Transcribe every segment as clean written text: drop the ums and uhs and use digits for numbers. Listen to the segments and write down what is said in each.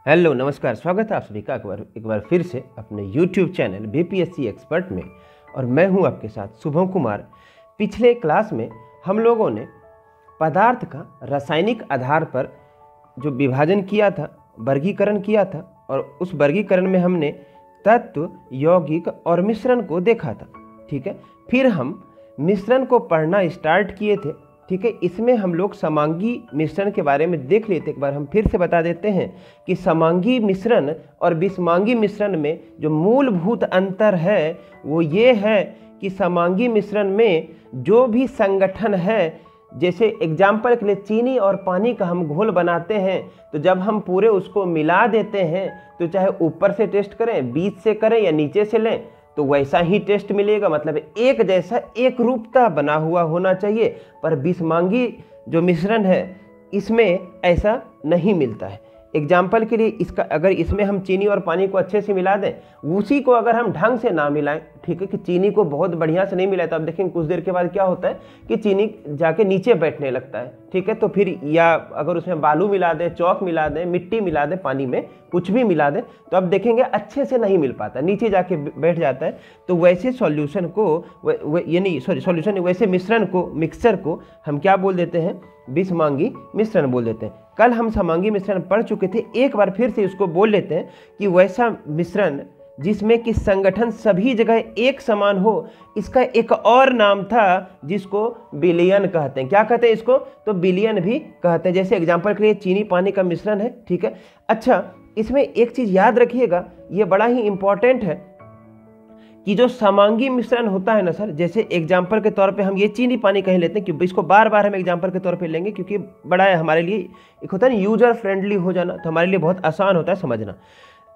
Hello नमस्कार, स्वागत है आप सभी का एक बार फिर से अपने YouTube चैनल बीपीएससी एक्सपर्ट में। और मैं हूं आपके साथ शुभम कुमार। पिछले क्लास में हम लोगों ने पदार्थ का रासायनिक आधार पर जो विभाजन किया था, वर्गीकरण किया था, और उस वर्गीकरण में हमने तत्व, यौगिक और मिश्रण को देखा था। ठीक है, फिर हम मिश्रण को पढ़ना स्टार्ट किए थे। ठीक है, इसमें हम लोग समांगी मिश्रण के बारे में देख लेते। एक बार हम फिर से बता देते हैं कि समांगी मिश्रण और विषमांगी मिश्रण में जो मूलभूत अंतर है वो ये है कि समांगी मिश्रण में जो भी संगठन है, जैसे एग्जाम्पल के लिए चीनी और पानी का हम घोल बनाते हैं, तो जब हम पूरे उसको मिला देते हैं तो चाहे ऊपर से टेस्ट करें, बीच से करें या नीचे से लें, तो वैसा ही टेस्ट मिलेगा। मतलब एक जैसा एक रूपता बना हुआ होना चाहिए। पर विषमांगी जो मिश्रण है इसमें ऐसा नहीं मिलता है। एग्जाम्पल के लिए इसका, अगर इसमें हम चीनी और पानी को अच्छे से मिला दें, उसी को अगर हम ढंग से ना मिलाएं, ठीक है, कि चीनी को बहुत बढ़िया से नहीं मिलाए, तो आप देखेंगे कुछ देर के बाद क्या होता है कि चीनी जाके नीचे बैठने लगता है। ठीक है, तो फिर या अगर उसमें बालू मिला दें, चौक मिला दें, मिट्टी मिला दें, पानी में कुछ भी मिला दें, तो आप देखेंगे अच्छे से नहीं मिल पाता, नीचे जाके बैठ जाता है। तो वैसे सॉल्यूशन को यानी सॉल्यूशन वैसे मिश्रण को, मिक्सचर को हम क्या बोल देते हैं? विषमांगी मिश्रण बोल देते हैं। कल हम समांगी मिश्रण पढ़ चुके थे, एक बार फिर से इसको बोल लेते हैं कि वैसा मिश्रण जिसमें कि संगठन सभी जगह एक समान हो, इसका एक और नाम था जिसको विलयन कहते हैं। क्या कहते हैं इसको? तो विलयन भी कहते हैं। जैसे एग्जांपल के लिए चीनी पानी का मिश्रण है। ठीक है, अच्छा, इसमें एक चीज याद रखिएगा, ये बड़ा ही इंपॉर्टेंट है कि जो समांगी मिश्रण होता है ना सर, जैसे एग्जाम्पल के तौर पे हम ये चीनी पानी कहीं लेते हैं, क्योंकि इसको बार बार हम एग्जाम्पल के तौर पे लेंगे क्योंकि बड़ा है हमारे लिए, एक होता है ना यूजर फ्रेंडली हो जाना, तो हमारे लिए बहुत आसान होता है समझना।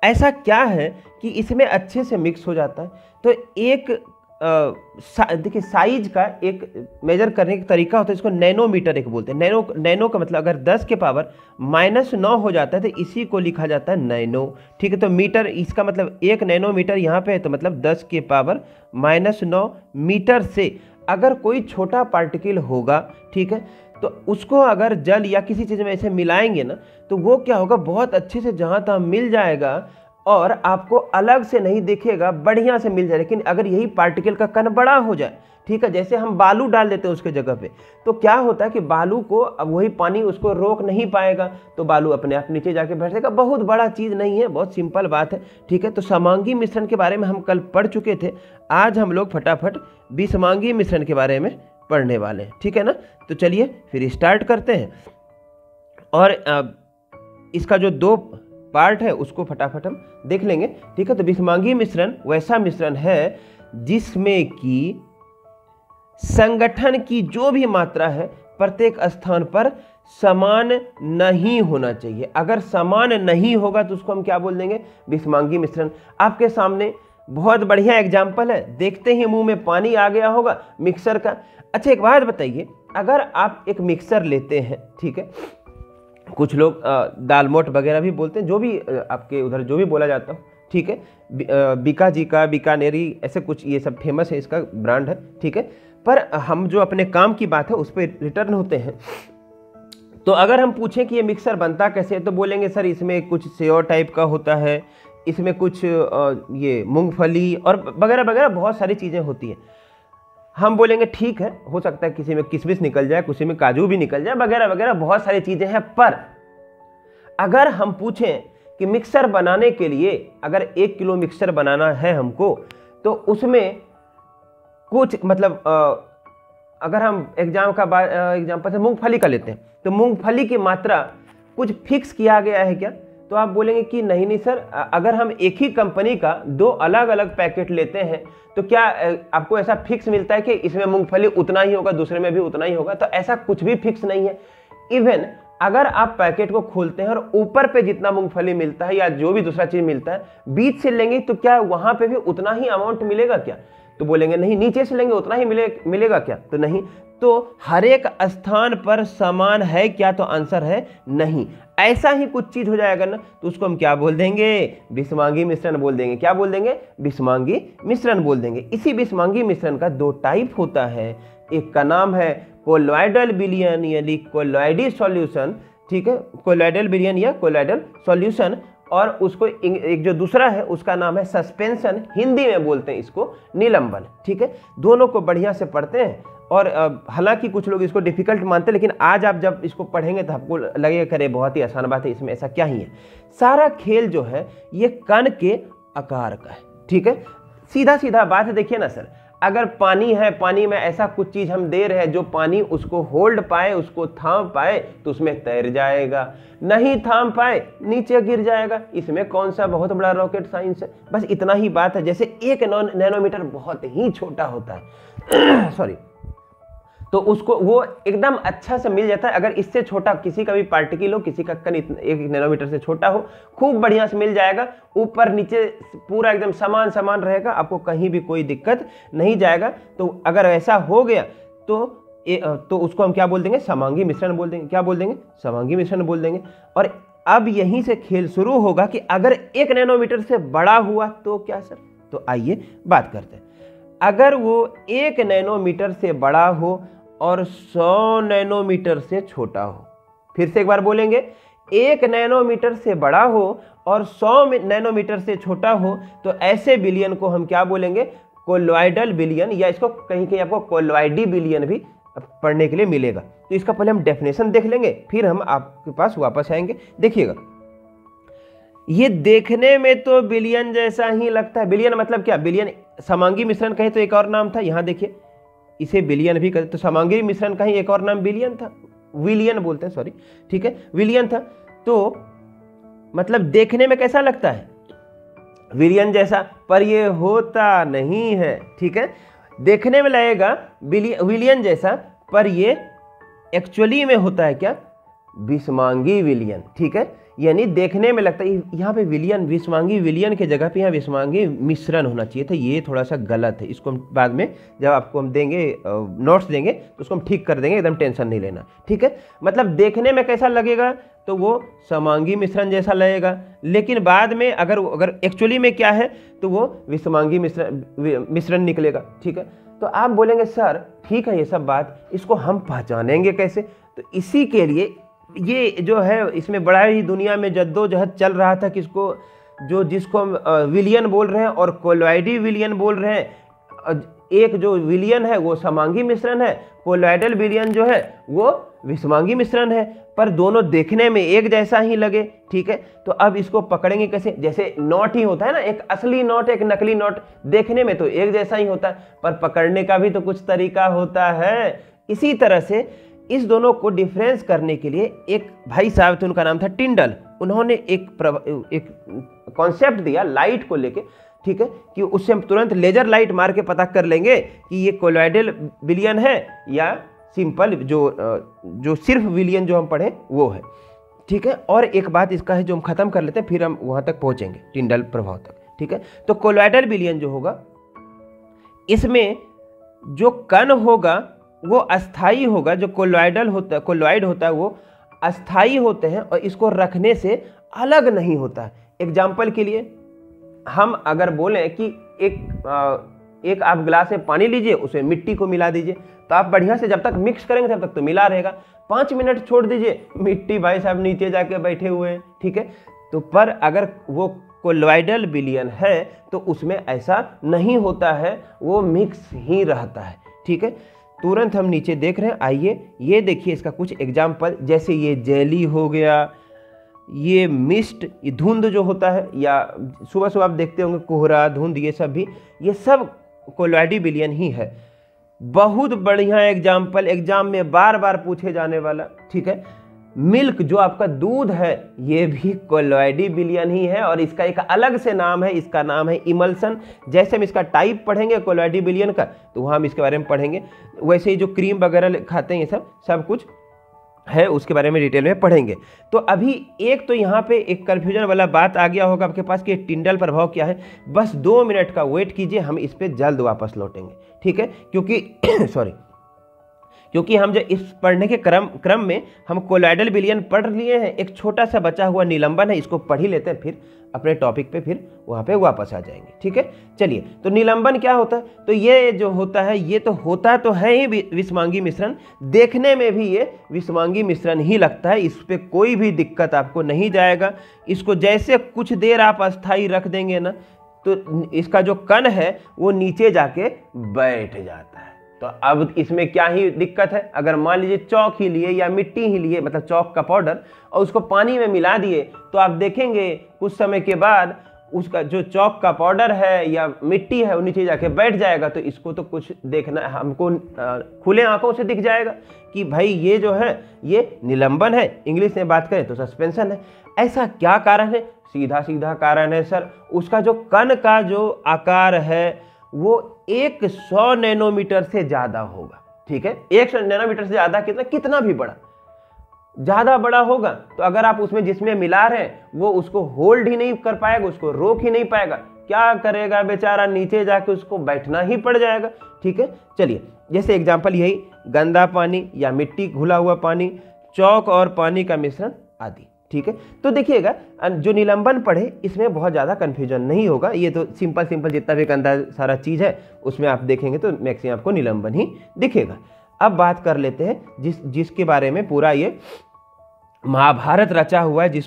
ऐसा क्या है कि इसमें अच्छे से मिक्स हो जाता है। तो एक देखिए साइज का एक मेजर करने का तरीका होता है, इसको नैनोमीटर एक बोलते हैं। नैनो का मतलब अगर 10 के पावर -9 हो जाता है तो इसी को लिखा जाता है नैनो। ठीक है, तो मीटर, इसका मतलब 1 नैनोमीटर यहाँ पे है, तो मतलब 10 के पावर -9 मीटर से अगर कोई छोटा पार्टिकल होगा, ठीक है, तो उसको अगर जल या किसी चीज़ में ऐसे मिलाएंगे ना, तो वो क्या होगा, बहुत अच्छे से जहाँ तहाँ मिल जाएगा और आपको अलग से नहीं दिखेगा, बढ़िया से मिल जाए। लेकिन अगर यही पार्टिकल का कण बड़ा हो जाए, ठीक है, जैसे हम बालू डाल देते हैं उसके जगह पे, तो क्या होता है कि बालू को, अब वही पानी उसको रोक नहीं पाएगा, तो बालू अपने आप नीचे जाके बैठ जाएगा। बहुत बड़ा चीज़ नहीं है, बहुत सिंपल बात है। ठीक है, तो समांगी मिश्रण के बारे में हम कल पढ़ चुके थे। आज हम लोग फटाफट विषमांगी मिश्रण के बारे में पढ़ने वाले हैं। ठीक है ना, तो चलिए फिर स्टार्ट करते हैं। और इसका जो 2 पार्ट है उसको फटाफट हम देख लेंगे। ठीक है, तो विषमांगी मिश्रण वैसा मिश्रण है जिसमें कि संगठन की जो भी मात्रा है प्रत्येक स्थान पर समान नहीं होना चाहिए। अगर समान नहीं होगा तो उसको हम क्या बोल देंगे? विषमांगी मिश्रण। आपके सामने बहुत बढ़िया एग्जाम्पल है, देखते ही मुंह में पानी आ गया होगा मिक्सर का। अच्छा, एक बात बताइए, अगर आप एक मिक्सर लेते हैं, ठीक है, कुछ लोग दालमोट वगैरह भी बोलते हैं, जो भी आपके उधर जो भी बोला जाता हो, ठीक है, बीका जी का, बीकानेरी, ऐसे कुछ ये सब फेमस है, इसका ब्रांड है। ठीक है, पर हम जो अपने काम की बात है उस पर रिटर्न होते हैं। तो अगर हम पूछें कि ये मिक्सर बनता कैसे है, तो बोलेंगे सर इसमें कुछ सेव टाइप का होता है, इसमें कुछ ये मूंगफली और वगैरह वगैरह बहुत सारी चीज़ें होती हैं। हम बोलेंगे ठीक है, हो सकता है किसी में किशमिश निकल जाए, किसी में काजू भी निकल जाए, वगैरह वगैरह बहुत सारी चीज़ें हैं। पर अगर हम पूछें कि मिक्सर बनाने के लिए, अगर 1 किलो मिक्सर बनाना है हमको, तो उसमें कुछ मतलब अगर हम एग्जाम्पल से मूंगफली का लेते हैं, तो मूंगफली की मात्रा कुछ फिक्स किया गया है क्या? तो आप बोलेंगे कि नहीं सर, अगर हम एक ही कंपनी का 2 अलग अलग पैकेट लेते हैं तो क्या आपको ऐसा फिक्स मिलता है कि इसमें मूंगफली उतना ही होगा, दूसरे में भी उतना ही होगा? तो ऐसा कुछ भी फिक्स नहीं है। इवन अगर आप पैकेट को खोलते हैं और ऊपर पे जितना मूंगफली मिलता है या जो भी दूसरा चीज मिलता है, बीच से लेंगे तो क्या वहां पे भी उतना ही अमाउंट मिलेगा क्या? तो बोलेंगे नहीं, नीचे से लेंगे उतना ही मिलेगा क्या? तो नहीं। तो हर एक स्थान पर समान है क्या? तो आंसर है नहीं। ऐसा ही कुछ चीज हो जाएगा ना, तो उसको हम क्या बोल देंगे? विषमांगी मिश्रण बोल देंगे। क्या बोल देंगे? विषमांगी मिश्रण बोल देंगे। इसी विषमांगी मिश्रण का 2 टाइप होता है। एक का नाम है कोलॉइडल विलयन यानी कोलॉइडी सॉल्यूशन, ठीक है, कोलॉइडल विलयन या कोलॉइडल सॉल्यूशन, और उसको एक जो दूसरा है उसका नाम है सस्पेंशन, हिंदी में बोलते हैं इसको निलंबन। ठीक है, दोनों को बढ़िया से पढ़ते हैं। और हालांकि कुछ लोग इसको डिफिकल्ट मानते हैं, लेकिन आज आप जब इसको पढ़ेंगे तो आपको लगेगा करे बहुत ही आसान बात है, इसमें ऐसा क्या ही है। सारा खेल जो है ये कण के आकार का है। ठीक है, सीधा सीधा बात है, देखिए ना सर, अगर पानी है, पानी में ऐसा कुछ चीज हम दे रहे हैं जो पानी उसको होल्ड पाए, उसको थाम पाए, तो उसमें तैर जाएगा, नहीं थाम पाए नीचे गिर जाएगा। इसमें कौन सा बहुत बड़ा रॉकेट साइंस है, बस इतना ही बात है। जैसे 1 नैनोमीटर बहुत ही छोटा होता है सॉरी, तो उसको वो एकदम अच्छा से मिल जाता है। अगर इससे छोटा किसी का भी पार्टिकल हो, किसी का कण 1 नैनोमीटर से छोटा हो, खूब बढ़िया से मिल जाएगा, ऊपर नीचे पूरा एकदम समान समान रहेगा, आपको कहीं भी कोई दिक्कत नहीं जाएगा। तो अगर ऐसा हो गया तो उसको हम क्या बोल देंगे, समांगी मिश्रण बोल देंगे। क्या बोल देंगे, समांगी मिश्रण बोल देंगे। और अब यहीं से खेल शुरू होगा कि अगर 1 नैनोमीटर से बड़ा हुआ तो क्या सर, तो आइए बात करते हैं। अगर वो 1 नैनोमीटर से बड़ा हो और 100 नैनोमीटर से छोटा हो, फिर से एक बार बोलेंगे, 1 नैनोमीटर से बड़ा हो और 100 नैनोमीटर से छोटा हो, तो ऐसे बिलियन को हम क्या बोलेंगे, कोलॉइडल बिलियन, या इसको कहीं कहीं आपको कोलॉइडी बिलियन भी पढ़ने के लिए मिलेगा। तो इसका पहले हम डेफिनेशन देख लेंगे, फिर हम आपके पास वापस आएंगे। देखिएगा, ये देखने में तो बिलियन जैसा ही लगता है। बिलियन मतलब क्या, बिलियन समांगी मिश्रण कहे तो एक और नाम था, यहां देखिए इसे बिलियन भी कहते, तो समांगी मिश्रण का ही एक और नाम बिलियन था, विलियन बोलते हैं, सॉरी। ठीक है, विलियन था। तो मतलब देखने में कैसा लगता है, विलियन जैसा, पर ये होता नहीं है। ठीक है, देखने में लगेगा विलियन जैसा, पर ये एक्चुअली में होता है क्या, विषमांगी विलियन। ठीक है, यानी देखने में लगता है, यहाँ पे विलियन, विषमांगी विलियन के जगह पे यहाँ विषमांगी मिश्रण होना चाहिए था, ये थोड़ा सा गलत है। इसको हम बाद में जब आपको हम देंगे नोट्स देंगे तो उसको हम ठीक कर देंगे, एकदम टेंशन नहीं लेना। ठीक है, मतलब देखने में कैसा लगेगा, तो वो समांगी मिश्रण जैसा लगेगा, लेकिन बाद में अगर एक्चुअली में क्या है, तो वो विषमांगी मिश्रण निकलेगा। ठीक है, तो आप बोलेंगे सर ठीक है ये सब बात, इसको हम पहचानेंगे कैसे, तो इसी के लिए ये जो है, इसमें बड़ा ही दुनिया में जद्दोजहद चल रहा था, किसको, जिसको हम विलियन बोल रहे हैं और कोलॉइडी विलियन बोल रहे हैं। एक जो विलियन है वो समांगी मिश्रण है, कोलॉइडल विलियन जो है वो विषमांगी मिश्रण है, पर दोनों देखने में एक जैसा ही लगे। ठीक है, तो अब इसको पकड़ेंगे कैसे, जैसे नोट ही होता है ना, एक असली नोट एक नकली नोट, देखने में तो एक जैसा ही होता है, पर पकड़ने का भी तो कुछ तरीका होता है। इसी तरह से इस दोनों को डिफरेंस करने के लिए एक भाई साहब थे, उनका नाम था टिंडल, उन्होंने एक कॉन्सेप्ट दिया लाइट को लेके। ठीक है, कि उससे हम तुरंत लेजर लाइट मार के पता कर लेंगे कि ये कोलॉइडल विलियन है या सिंपल जो सिर्फ विलियन जो हम पढ़े वो है। ठीक है, और एक बात इसका है जो हम खत्म कर लेते हैं, फिर हम वहां तक पहुंचेंगे टिंडल प्रभाव तक। ठीक है, तो कोलॉइडल विलियन जो होगा, इसमें जो कण होगा वो अस्थाई होगा, जो कोलॉइड होता है वो अस्थाई होते हैं और इसको रखने से अलग नहीं होता है। एग्जाम्पल के लिए हम अगर बोलें कि एक आप गिलास में पानी लीजिए, उसमें मिट्टी को मिला दीजिए, तो आप बढ़िया से जब तक मिक्स करेंगे तब तक तो मिला रहेगा। 5 मिनट छोड़ दीजिए, मिट्टी भाई साहब नीचे जाके बैठे हुए हैं। ठीक है, तो पर अगर वो कोलॉइडल विलियन है तो उसमें ऐसा नहीं होता है, वो मिक्स ही रहता है। ठीक है, तुरंत हम नीचे देख रहे हैं, आइए ये देखिए इसका कुछ एग्जाम्पल, जैसे ये जेली हो गया, ये मिस्ट, ये धुंध जो होता है, या सुबह सुबह आप देखते होंगे कोहरा, धुंध, ये सब भी, ये सब कोलॉइडी विलियन ही है। बहुत बढ़िया एग्जाम्पल, एग्जाम में बार बार पूछे जाने वाला। ठीक है, मिल्क जो आपका दूध है ये भी कोलॉइडी विलियन ही है, और इसका एक अलग से नाम है, इसका नाम है इमल्सन। जैसे हम इसका टाइप पढ़ेंगे कोलॉइडी विलियन का, तो वहाँ हम इसके बारे में पढ़ेंगे। वैसे ही जो क्रीम वगैरह खाते हैं ये सब कुछ है, उसके बारे में डिटेल में पढ़ेंगे। तो अभी एक तो यहाँ पे एक कन्फ्यूजन वाला बात आ गया होगा आपके पास कि टिंडल प्रभाव क्या है। बस 2 मिनट का वेट कीजिए, हम इस पर जल्द वापस लौटेंगे। ठीक है, क्योंकि सॉरी, क्योंकि हम जो इस पढ़ने के क्रम में हम कोलॉइडल विलयन पढ़ लिए हैं, एक छोटा सा बचा हुआ निलंबन है, इसको पढ़ ही लेते हैं, फिर अपने टॉपिक पे फिर वहाँ पे वापस आ जाएंगे। ठीक है, चलिए। तो निलंबन क्या होता है? तो ये जो होता है, ये तो होता तो है ही विषमांगी मिश्रण, देखने में भी ये विषमांगी मिश्रण ही लगता है, इस पर कोई भी दिक्कत आपको नहीं जाएगा। इसको जैसे कुछ देर आप अस्थाई रख देंगे ना, तो इसका जो कण है वो नीचे जाके बैठ जाता है। तो अब इसमें क्या ही दिक्कत है? अगर मान लीजिए चौक ही लिए या मिट्टी ही लिए, मतलब चौक का पाउडर, और उसको पानी में मिला दिए, तो आप देखेंगे कुछ समय के बाद उसका जो चौक का पाउडर है या मिट्टी है वो नीचे जाके बैठ जाएगा। तो इसको तो कुछ देखना, हमको खुले आंखों से दिख जाएगा कि भाई ये जो है ये निलंबन है, इंग्लिश में बात करें तो सस्पेंशन है। ऐसा क्या कारण है? सीधा सीधा कारण है सर, उसका जो कण का जो आकार है वो 100 नैनोमीटर से ज़्यादा होगा। ठीक है, 100 नैनोमीटर से ज़्यादा कितना भी बड़ा, ज़्यादा बड़ा होगा, तो अगर आप उसमें जिसमें मिला रहे हैं वो उसको होल्ड ही नहीं कर पाएगा, उसको रोक ही नहीं पाएगा, क्या करेगा बेचारा? नीचे जाके उसको बैठना ही पड़ जाएगा। ठीक है, चलिए, जैसे एग्जाम्पल यही, गंदा पानी या मिट्टी, घुला हुआ पानी, चौक और पानी का मिश्रण आदि। ठीक है, तो देखिएगा जो निलंबन पढ़े इसमें बहुत ज़्यादा कन्फ्यूजन नहीं होगा, ये तो सिंपल जितना भी गंदा सारा चीज़ है उसमें आप देखेंगे तो मैक्सिमम आपको निलंबन ही दिखेगा। अब बात कर लेते हैं जिसके बारे में पूरा ये महाभारत रचा हुआ है, जिस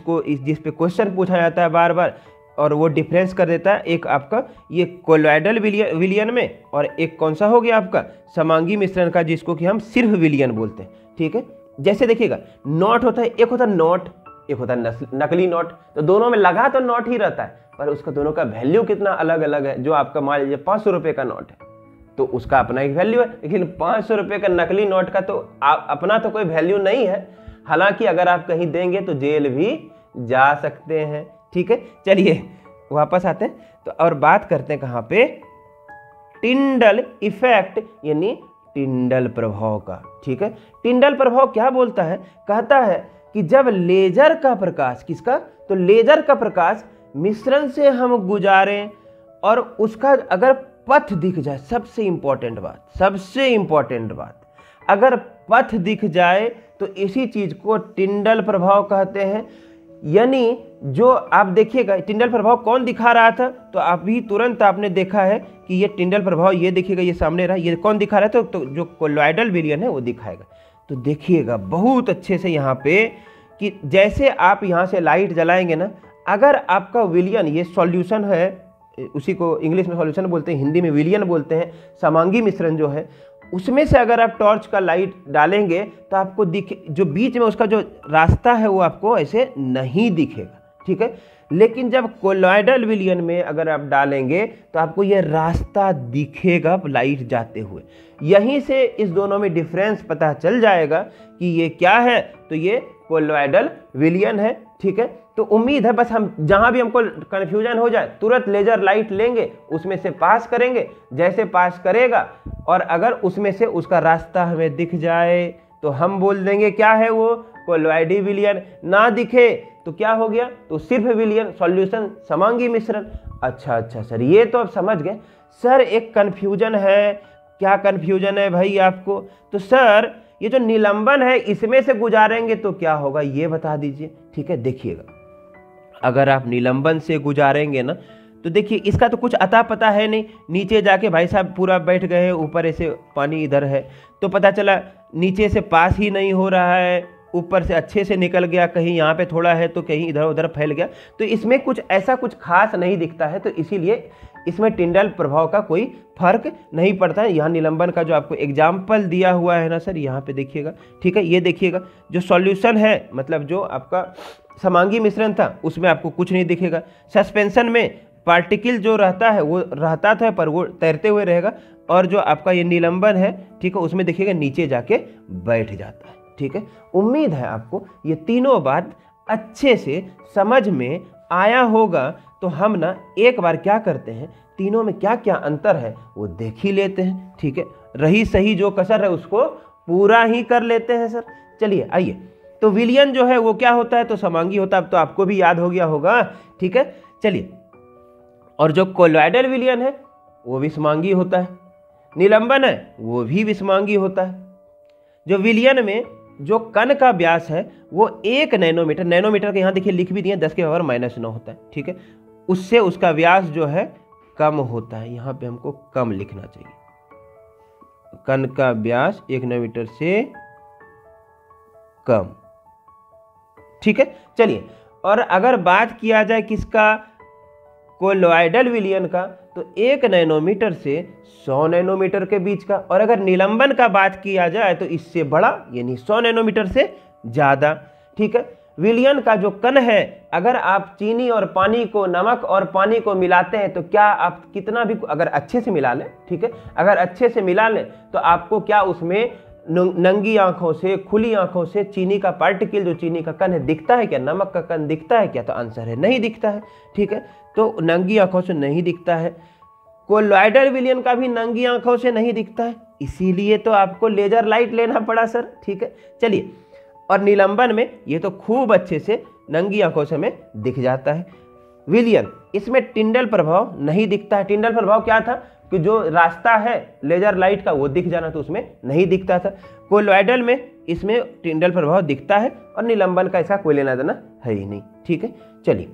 पे क्वेश्चन पूछा जाता है बार बार, और वो डिफरेंस कर देता है, एक आपका ये कोलॉइडल विलयन में, और एक कौन सा हो गया आपका समांगी मिश्रण का, जिसको कि हम सिर्फ विलयन बोलते हैं। ठीक है, जैसे देखिएगा नॉट होता है, एक होता है नॉट, एक होता है नकली नोट, तो दोनों में लगा तो नोट ही रहता है, पर उसका दोनों का वैल्यू कितना अलग अलग है। जो आपका मान लीजिए 500 रुपये का नोट है तो उसका अपना एक वैल्यू है, लेकिन 500 रुपये का नकली नोट का तो अपना तो कोई वैल्यू नहीं है। हालांकि अगर आप कहीं देंगे तो जेल भी जा सकते हैं। ठीक है, चलिए वापस आते हैं तो और बात करते हैं कहाँ पे, टिंडल इफेक्ट यानी टिंडल प्रभाव का। ठीक है, टिंडल प्रभाव क्या बोलता है? कहता है कि जब लेजर का प्रकाश, किसका? तो लेजर का प्रकाश मिश्रण से हम गुजारें और उसका अगर पथ दिख जाए, सबसे इंपॉर्टेंट बात, अगर पथ दिख जाए तो इसी चीज को टिंडल प्रभाव कहते हैं। यानी जो आप देखिएगा टिंडल प्रभाव कौन दिखा रहा था, तो अभी तुरंत आपने देखा है कि ये टिंडल प्रभाव, ये देखिएगा ये सामने रहा, ये कौन दिखा रहा था? तो जो कोलॉइडल विलयन है वो दिखाएगा। तो देखिएगा बहुत अच्छे से यहाँ पे कि जैसे आप यहाँ से लाइट जलाएंगे ना, अगर आपका विलयन, ये सॉल्यूशन है, उसी को इंग्लिश में सॉल्यूशन बोलते हैं, हिंदी में विलयन बोलते हैं, समांगी मिश्रण जो है, उसमें से अगर आप टॉर्च का लाइट डालेंगे तो आपको जो बीच में उसका जो रास्ता है वो आपको ऐसे नहीं दिखेगा। ठीक है, लेकिन जब कोलॉइडल विलयन में अगर आप डालेंगे तो आपको ये रास्ता दिखेगा लाइट जाते हुए। यहीं से इस दोनों में डिफरेंस पता चल जाएगा कि ये क्या है, तो ये कोलॉइडल विलयन है। ठीक है, तो उम्मीद है बस हम जहां भी हमको कन्फ्यूजन हो जाए तुरंत लेजर लाइट लेंगे, उसमें से पास करेंगे, जैसे पास करेगा और अगर उसमें से उसका रास्ता हमें दिख जाए तो हम बोल देंगे क्या है वो, कोलॉइडी विलयन। ना दिखे तो क्या हो गया, तो सिर्फ विलयन, सॉल्यूशन समांगी मिश्रण। अच्छा सर, ये तो अब समझ गए। सर एक कन्फ्यूजन है, क्या कन्फ्यूजन है भाई आपको? तो सर ये जो निलंबन है इसमें से गुजारेंगे तो क्या होगा ये बता दीजिए। ठीक है, देखिएगा अगर आप निलंबन से गुजारेंगे ना तो देखिए इसका तो कुछ अता पता है नहीं, नीचे जाके भाई साहब पूरा बैठ गए हैं, ऊपर ऐसे पानी इधर है तो पता चला नीचे से पास ही नहीं हो रहा है, ऊपर से अच्छे से निकल गया, कहीं यहाँ पे थोड़ा है तो कहीं इधर उधर फैल गया, तो इसमें कुछ ऐसा कुछ खास नहीं दिखता है। तो इसीलिए इसमें टिंडल प्रभाव का कोई फर्क नहीं पड़ता है। यहाँ निलंबन का जो आपको एग्जाम्पल दिया हुआ है ना सर, यहाँ पे देखिएगा। ठीक है, ये देखिएगा जो सॉल्यूशन है, मतलब जो आपका समांगी मिश्रण था उसमें आपको कुछ नहीं दिखेगा। सस्पेंशन में पार्टिकल जो रहता है वो रहता था पर वो तैरते हुए रहेगा, और जो आपका ये निलंबन है, ठीक है, उसमें देखिएगा नीचे जाके बैठ जाता है। ठीक है, उम्मीद है आपको ये तीनों बात अच्छे से समझ में आया होगा। तो हम ना एक बार क्या करते हैं, तीनों में क्या क्या अंतर है वो देख ही लेते हैं। ठीक है, रही सही जो कसर है उसको पूरा ही कर लेते हैं सर। चलिए आइए, तो विलयन जो है वो क्या होता है, तो समांगी होता है, अब तो आपको भी याद हो गया होगा। ठीक है, चलिए, और जो कोलॉइडल विलयन है वो विषमांगी होता है, निलंबन है वो भी विषमांगी होता है। जो विलियन में जो कण का व्यास है वो 1 नैनोमीटर, नैनोमीटर के यहाँ देखिए लिख भी दिए 10 के पावर -9 होता है, ठीक है, उससे उसका व्यास जो है कम होता है। यहाँ पे हमको कम लिखना चाहिए, कण का व्यास 1 नैनोमीटर से कम, ठीक है। चलिए, और अगर बात किया जाए किसका, कोलॉइडल विलियन का, तो 1 नैनोमीटर से 100 नैनोमीटर के बीच का, और अगर निलंबन का बात किया जाए तो इससे बड़ा, यानी 100 नैनोमीटर से ज़्यादा, ठीक है। विलियन का जो कण है, अगर आप चीनी और पानी को, नमक और पानी को मिलाते हैं तो क्या आप कितना भी अगर अच्छे से मिला लें, ठीक है, अगर अच्छे से मिला लें तो आपको क्या उसमें नंगी आंखों से, खुली आंखों से चीनी का पार्टिकल, जो चीनी का कण है, दिखता है क्या, नमक का कण दिखता है क्या, तो आंसर है नहीं दिखता है, ठीक है, तो नंगी आंखों से नहीं दिखता है। कोलॉइडल विलियन का भी नंगी आंखों से नहीं दिखता है, इसीलिए तो आपको लेजर लाइट लेना पड़ा सर, ठीक है। चलिए, और निलंबन में ये तो खूब अच्छे से नंगी आंखों से हमें दिख जाता है। विलियन, इसमें टिंडल प्रभाव नहीं दिखता है। टिंडल प्रभाव क्या था कि जो रास्ता है लेजर लाइट का वो दिख जाना, तो उसमें नहीं दिखता था। कोलॉइडल में इसमें टिंडल प्रभाव दिखता है, और निलंबन का इसका कोई लेना देना है ही नहीं, ठीक है। चलिए,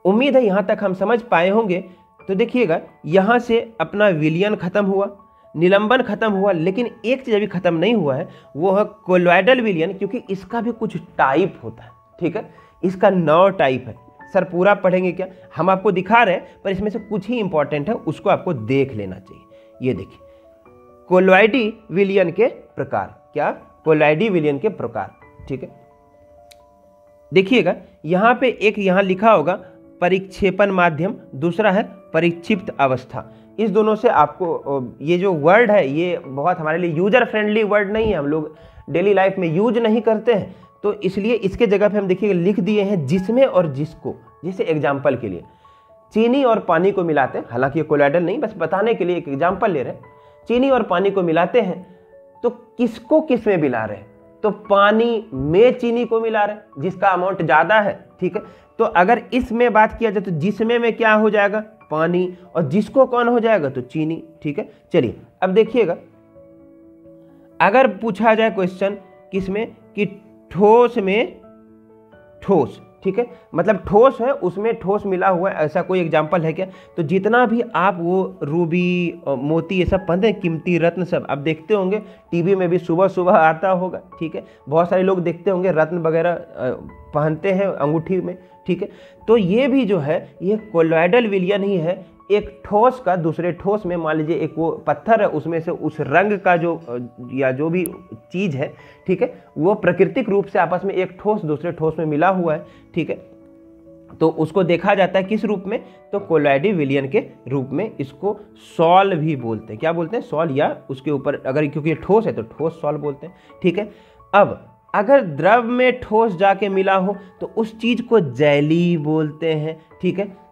उम्मीद है यहां तक हम समझ पाए होंगे। तो देखिएगा, यहां से अपना विलियन खत्म हुआ, निलंबन खत्म हुआ, लेकिन एक चीज अभी खत्म नहीं हुआ है, वो है कोलॉइडल विलियन, क्योंकि इसका भी कुछ टाइप होता है, ठीक है, इसका 9 टाइप है। सर पूरा पढ़ेंगे क्या, हम आपको दिखा रहे हैं, पर इसमें से कुछ ही इंपॉर्टेंट है, उसको आपको देख लेना चाहिए। ये देखिए, कोलॉइडी विलियन के प्रकार, क्या, कोलॉइडी विलियन के प्रकार, ठीक है। देखिएगा, यहाँ पे एक यहाँ लिखा होगा परिक्षेपण माध्यम, दूसरा है परिक्षिप्त अवस्था। इस दोनों से आपको, ये जो वर्ड है ये बहुत हमारे लिए यूजर फ्रेंडली वर्ड नहीं है, हम लोग डेली लाइफ में यूज नहीं करते हैं, तो इसलिए इसके जगह पे हम देखिए लिख दिए हैं जिसमें और जिसको। जैसे एग्जाम्पल के लिए चीनी और पानी को मिलाते हैं, हालांकि ये कोलॉइडल नहीं, बस बताने के लिए एक एग्जाम्पल ले रहे हैं। चीनी और पानी को मिलाते हैं तो किसको किस में मिला रहे हैं, तो पानी में चीनी को मिला रहे हैं, जिसका अमाउंट ज़्यादा है, ठीक है। तो अगर इसमें बात किया जाए तो जिसमें में क्या हो जाएगा, पानी, और जिसको कौन हो जाएगा, तो चीनी, ठीक है। चलिए, अब देखिएगा, अगर पूछा जाए क्वेश्चन किसमें, कि ठोस में ठोस, ठीक है, मतलब ठोस है उसमें ठोस मिला हुआ है, ऐसा कोई एग्जाम्पल है क्या, तो जितना भी आप वो रूबी, मोती, ये सब पहनते हैं, कीमती रत्न सब आप देखते होंगे, टीवी में भी सुबह सुबह आता होगा, ठीक है, बहुत सारे लोग देखते होंगे रत्न वगैरह पहनते हैं अंगूठी में, ठीक है। तो ये भी जो है ये कोलॉइडल विलियन ही है, एक ठोस का दूसरे ठोस में, मान लीजिए एक वो पत्थर है, उसमें से उस रंग का जो या जो भी चीज़ है, ठीक है, वो प्राकृतिक रूप से आपस में एक ठोस दूसरे ठोस में मिला हुआ है, ठीक है, तो उसको देखा जाता है किस रूप में, तो कोलॉइडी विलियन के रूप में। इसको सॉल भी बोलते हैं, क्या बोलते हैं, सॉल, या उसके ऊपर अगर क्योंकि ये ठोस है तो ठोस सॉल बोलते हैं, ठीक है। अब अगर द्रव में ठोस जाके मिला हो तो उस चीज को जैली बोलते हैं, ठीक है।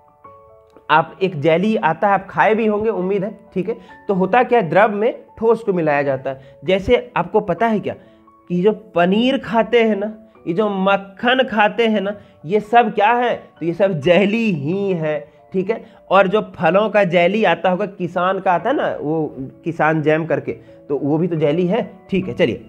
आप एक जैली आता है, आप खाए भी होंगे उम्मीद है, ठीक है। तो होता क्या है, द्रव में ठोस को मिलाया जाता है। जैसे आपको पता है क्या कि जो पनीर खाते हैं ना, ये जो मक्खन खाते हैं ना, ये सब क्या है, तो ये सब जैली ही है, ठीक है। और जो फलों का जैली आता होगा, किसान का आता है ना, वो किसान जैम करके, तो वो भी तो जैली है, ठीक है। चलिए,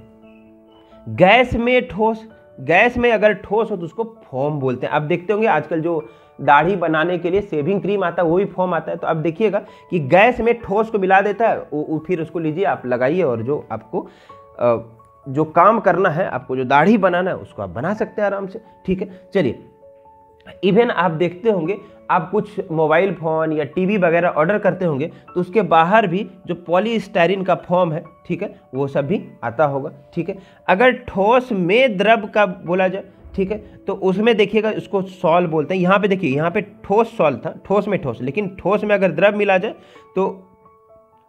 गैस में ठोस, गैस में अगर ठोस हो तो उसको फोम बोलते हैं। अब देखते होंगे आजकल जो दाढ़ी बनाने के लिए शेविंग क्रीम आता है वो भी फोम आता है, तो अब देखिएगा कि गैस में ठोस को मिला देता है, फिर उसको लीजिए आप लगाइए, और जो आपको जो काम करना है, आपको जो दाढ़ी बनाना है उसको आप बना सकते हैं आराम से, ठीक है। चलिए, इवन आप देखते होंगे, आप कुछ मोबाइल फ़ोन या टीवी वगैरह ऑर्डर करते होंगे तो उसके बाहर भी जो पॉलीस्टाइरीन का फॉर्म है, ठीक है, वो सब भी आता होगा, ठीक है। अगर ठोस में द्रव का बोला जाए, ठीक है, तो उसमें देखिएगा उसको सॉल बोलते हैं। यहाँ पे देखिए, यहाँ पे ठोस सॉल था, ठोस में ठोस, लेकिन ठोस में अगर द्रव मिला जाए तो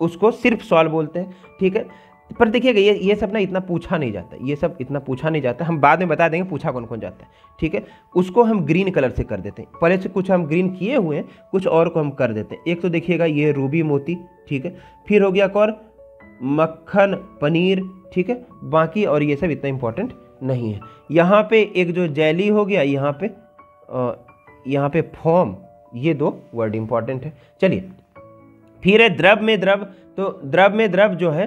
उसको सिर्फ सॉल बोलते हैं, ठीक है। पर देखिएगा ये सब ना इतना पूछा नहीं जाता, ये सब इतना पूछा नहीं जाता, हम बाद में बता देंगे पूछा कौन कौन जाता है, ठीक है। उसको हम ग्रीन कलर से कर देते हैं, पहले से कुछ हम ग्रीन किए हुए हैं, कुछ और को हम कर देते हैं। एक तो देखिएगा ये रूबी मोती, ठीक है, फिर हो गया कौन, मक्खन, पनीर, ठीक है, बाकी और ये सब इतना इंपॉर्टेंट नहीं है। यहाँ पे एक जो जैली हो गया, यहाँ पे फॉर्म, ये 2 वर्ड इंपॉर्टेंट है। चलिए, फिर है द्रव में द्रव, तो द्रव में द्रव जो है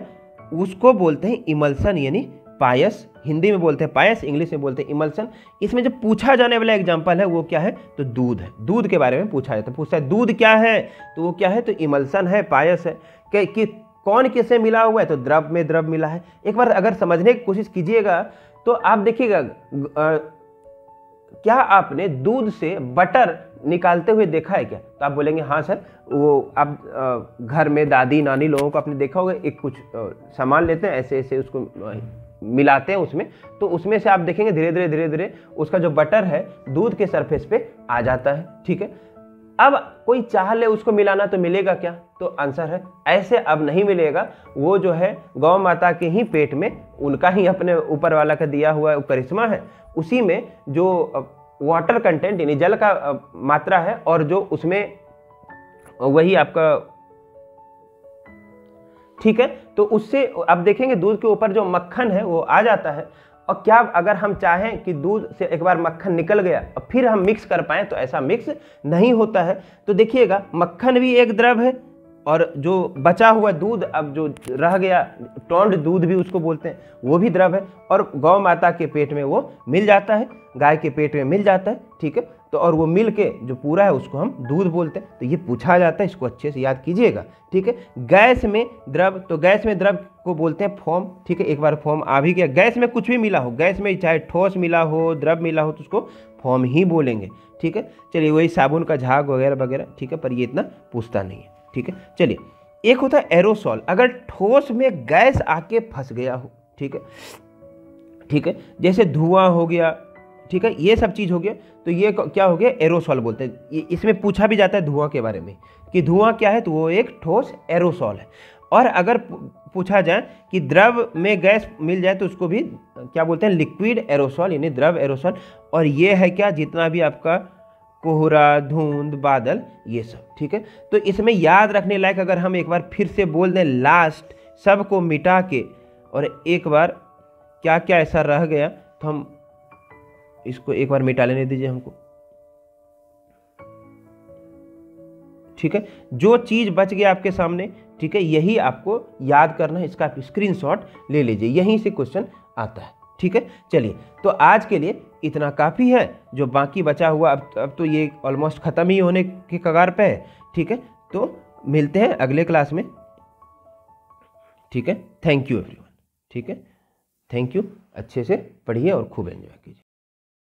उसको बोलते हैं इमल्सन यानी पायस। हिंदी में बोलते हैं पायस, इंग्लिश में बोलते हैं इमल्सन। इसमें जो पूछा जाने वाला एग्जाम्पल है वो क्या है, तो दूध है। दूध के बारे में पूछा जाता है, पूछता है दूध क्या है, तो वो क्या है, तो इमल्सन है, पायस है। कि कौन किससे मिला हुआ है, तो द्रव में द्रव मिला है। एक बार अगर समझने की कोशिश कीजिएगा तो आप देखिएगा, क्या आपने दूध से बटर निकालते हुए देखा है क्या, तो आप बोलेंगे हाँ सर। वो आप घर में दादी नानी लोगों को आपने देखा होगा, एक कुछ सामान लेते हैं, ऐसे ऐसे उसको मिलाते हैं उसमें, तो उसमें से आप देखेंगे धीरे धीरे उसका जो बटर है दूध के सरफेस पे आ जाता है। ठीक है, अब कोई चाह ले उसको मिलाना तो मिलेगा क्या, तो आंसर है ऐसे अब नहीं मिलेगा। वो जो है गौ माता के ही पेट में, उनका ही अपने ऊपर वाला का दिया हुआ करिश्मा है, उसी में जो वाटर कंटेंट यानी जल का मात्रा है, और जो उसमें वही आपका, ठीक है, तो उससे आप देखेंगे दूध के ऊपर जो मक्खन है वो आ जाता है। और क्या अगर हम चाहें कि दूध से एक बार मक्खन निकल गया और फिर हम मिक्स कर पाएं, तो ऐसा मिक्स नहीं होता है। तो देखिएगा मक्खन भी एक द्रव है, और जो बचा हुआ दूध अब जो रह गया, टोंड दूध भी उसको बोलते हैं, वो भी द्रव है, और गौ माता के पेट में वो मिल जाता है, गाय के पेट में मिल जाता है। ठीक है, तो और वो मिल के जो पूरा है उसको हम दूध बोलते हैं। तो ये पूछा जाता है, इसको अच्छे से याद कीजिएगा। ठीक है, गैस में द्रव, तो गैस में द्रव को बोलते हैं फॉर्म। ठीक है, एक बार फॉर्म आ भी गया, गैस में कुछ भी मिला हो, गैस में चाहे ठोस मिला हो, द्रव मिला हो, तो उसको फॉर्म ही बोलेंगे। ठीक है, चलिए वही साबुन का झाग वगैरह वगैरह। ठीक है, पर ये इतना पूछता नहीं है। ठीक है, चलिए एक होता है एरोसॉल, अगर ठोस में गैस आके फंस गया हो। ठीक है, ठीक है, जैसे धुआं हो गया, ठीक है, ये सब चीज़ हो गया, तो ये क्या हो गया, एरोसॉल बोलते हैं। इसमें पूछा भी जाता है धुआं के बारे में कि धुआं क्या है, तो वो एक ठोस एरोसॉल है। और अगर पूछा जाए कि द्रव में गैस मिल जाए तो उसको भी क्या बोलते हैं, लिक्विड एरोसॉल यानी द्रव एरोसॉल। और ये है क्या, जितना भी आपका कोहरा, धुंध, बादल, ये सब। ठीक है, तो इसमें याद रखने लायक अगर हम एक बार फिर से बोल दें, लास्ट सबको मिटा के, और एक बार क्या क्या ऐसा रह गया, तो हम इसको एक बार मिटा लेने दीजिए हमको। ठीक है, जो चीज बच गया आपके सामने, ठीक है, यही आपको याद करना है, इसका आप स्क्रीनशॉट ले लीजिए, यहीं से क्वेश्चन आता है। ठीक है, चलिए तो आज के लिए इतना काफ़ी है। जो बाकी बचा हुआ अब तो ये ऑलमोस्ट ख़त्म ही होने के कगार पे है। ठीक है, तो मिलते हैं अगले क्लास में। ठीक है, थैंक यू एवरीवन। ठीक है, थैंक यू, अच्छे से पढ़िए और खूब एंजॉय कीजिए।